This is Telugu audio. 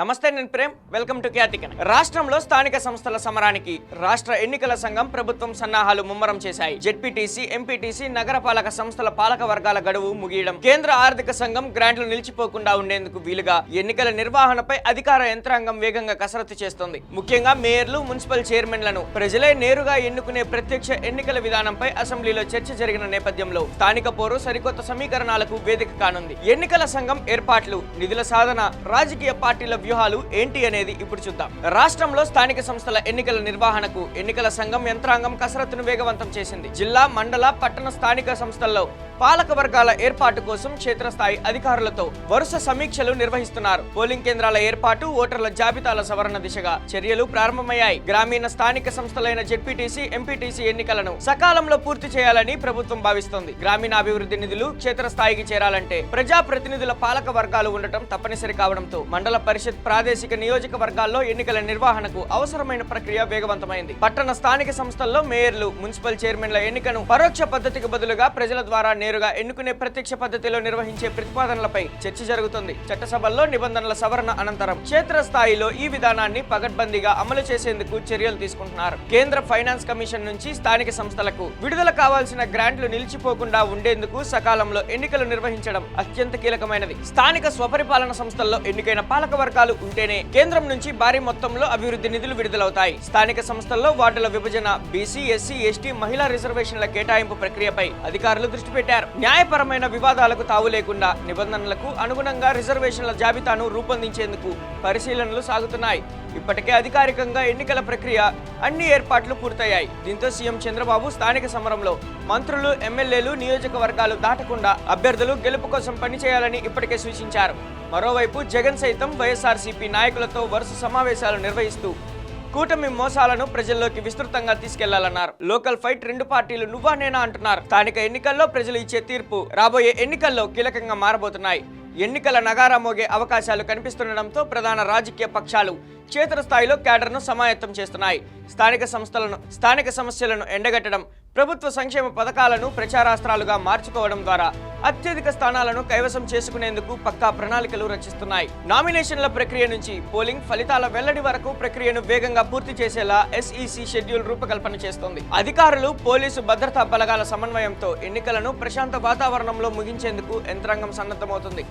నమస్తే, నేను ప్రేమ్. Welcome to క్యాటికన్. రాష్ట్రంలో స్థానిక సంస్థల సమరానికి రాష్ట్ర ఎన్నికల సంఘం ప్రభుత్వం సన్నాహాలు ముమ్మరం చేశాయి. జెడ్పీటీసీ, ఎంపీటీసీ, నగరపాలక సంస్థల పాలక వర్గాల గడువు ముగియడం, కేంద్ర ఆర్థిక సంఘం గ్రాంట్లు నిలిచిపోకుండా ఉండేందుకు వీలుగా ఎన్నికల నిర్వహణపై అధికార యంత్రాంగం వేగంగా కసరత్తు చేస్తోంది. ముఖ్యంగా మేయర్లు, మున్సిపల్ చైర్మన్లను ప్రజలే నేరుగా ఎన్నుకునే ప్రత్యక్ష ఎన్నికల విధానంపై అసెంబ్లీలో చర్చ జరిగిన నేపథ్యంలో స్థానిక పోరు సరికొత్త సమీకరణాలకు వేదిక కానుంది. ఎన్నికల సంఘం ఏర్పాట్లు, నిధుల సాధన, రాజకీయ పార్టీల వ్యూహాలు ఏంటి అనేది ఇప్పుడు చూద్దాం. రాష్ట్రంలో స్థానిక సంస్థల ఎన్నికల నిర్వహణకు ఎన్నికల సంఘం యంత్రాంగం కసరత్తును వేగవంతం చేసింది. జిల్లా, మండల, పట్టణ స్థానిక సంస్థల్లో పాలక వర్గాల ఏర్పాటు కోసం క్షేత్రస్థాయి అధికారులతో వరుస సమీక్షలు నిర్వహిస్తున్నారు. పోలింగ్ కేంద్రాల ఏర్పాటు, ఓటర్ల జాబితాల సవరణ దిశగా చర్యలు ప్రారంభమయ్యాయి. గ్రామీణ స్థానిక సంస్థలైన జెడ్పీటీసీ, ఎంపీటీసీ ఎన్నికలను సకాలంలో పూర్తి చేయాలని ప్రభుత్వం భావిస్తోంది. గ్రామీణాభివృద్ధి నిధులు క్షేత్రస్థాయికి చేరాలంటే ప్రజాప్రతినిధుల పాలక వర్గాలు ఉండటం తప్పనిసరి కావడంతో మండల పరిషత్, ప్రాదేశిక నియోజకవర్గాల్లో ఎన్నికల నిర్వహణకు అవసరమైన ప్రక్రియ వేగవంతమైంది. పట్టణ స్థానిక సంస్థల్లో మేయర్లు, మున్సిపల్ చైర్మన్ల ఎన్నికను పరోక్ష పద్ధతికి బదులుగా ప్రజల ద్వారా నేరుగా ఎన్నుకునే ప్రత్యక్ష పద్ధతిలో నిర్వహించే ప్రతిపాదనలపై చర్చ జరుగుతుంది. చట్టసభల్లో నిబంధనల సవరణ అనంతరం క్షేత్రస్థాయిలో ఈ విధానాన్ని పకడ్బందీగా అమలు చేసేందుకు చర్యలు తీసుకుంటున్నారు. కేంద్ర ఫైనాన్స్ కమిషన్ నుంచి స్థానిక సంస్థలకు విడుదల కావాల్సిన గ్రాంట్లు నిలిచిపోకుండా ఉండేందుకు సకాలంలో ఎన్నికలు నిర్వహించడం అత్యంత కీలకమైనది. స్థానిక స్వపరిపాలన సంస్థల్లో ఎన్నికైన పాలక వర్గాలు ఉంటేనే కేంద్రం నుంచి భారీ మొత్తంలో అభివృద్ధి నిధులు విడుదలవుతాయి. స్థానిక సంస్థల్లో వార్డుల విభజన, బీసీ, ఎస్సీ, ఎస్టీ, మహిళా రిజర్వేషన్ల కేటాయింపు ప్రక్రియపై అధికారులు దృష్టి పెట్టారు. న్యాయపరమైన వివాదాలకు తావు లేకుండా నిబంధనలకు అనుగుణంగా రిజర్వేషన్ల జాబితాను రూపొందించేందుకు పరిశీలనలు సాగుతున్నాయి. ఇప్పటికే అధికారికంగా ఎన్నికల ప్రక్రియ, అన్ని ఏర్పాట్లు పూర్తయ్యాయి. దీంతో సీఎం చంద్రబాబు స్థానిక సమరంలో మంత్రులు, ఎమ్మెల్యేలు నియోజకవర్గాలు దాటకుండా అభ్యర్థులు గెలుపు కోసం పనిచేయాలని ఇప్పటికే సూచించారు. మరోవైపు జగన్ సైతం వైఎస్ఆర్సీపీ నాయకులతో వరుస సమావేశాలు నిర్వహిస్తూ కూటమి మోసాలను ప్రజల్లోకి విస్తృతంగా తీసుకెళ్లాలన్నారు. లోకల్ ఫైట్, రెండు పార్టీలు నువ్వా నేనా అంటున్నారు. స్థానిక ఎన్నికల్లో ప్రజలు ఇచ్చే తీర్పు రాబోయే ఎన్నికల్లో కీలకంగా మారబోతున్నాయి. ఎన్నికల నగారా మోగే అవకాశాలు కనిపిస్తుండటంతో ప్రధాన రాజకీయ పక్షాలు క్షేత్రస్థాయిలో క్యాడర్ను సమాయత్తం చేస్తున్నాయి. స్థానిక సమస్యలను ఎండగట్టడం, ప్రభుత్వ సంక్షేమ పథకాలను ప్రచారాస్త్రాలుగా మార్చుకోవడం ద్వారా అత్యధిక స్థానాలను కైవసం చేసుకునేందుకు పక్కా ప్రణాళికలు రచిస్తున్నాయి. నామినేషన్ల ప్రక్రియ నుంచి పోలింగ్ ఫలితాల వెల్లడి వరకు ప్రక్రియను వేగంగా పూర్తి చేసేలా ఎస్ఈసీ షెడ్యూల్ రూపకల్పన చేస్తోంది. అధికారులు, పోలీసు, భద్రతా బలగాల సమన్వయంతో ఎన్నికలను ప్రశాంత వాతావరణంలో ముగించేందుకు యంత్రాంగం సన్నద్ధమవుతుంది.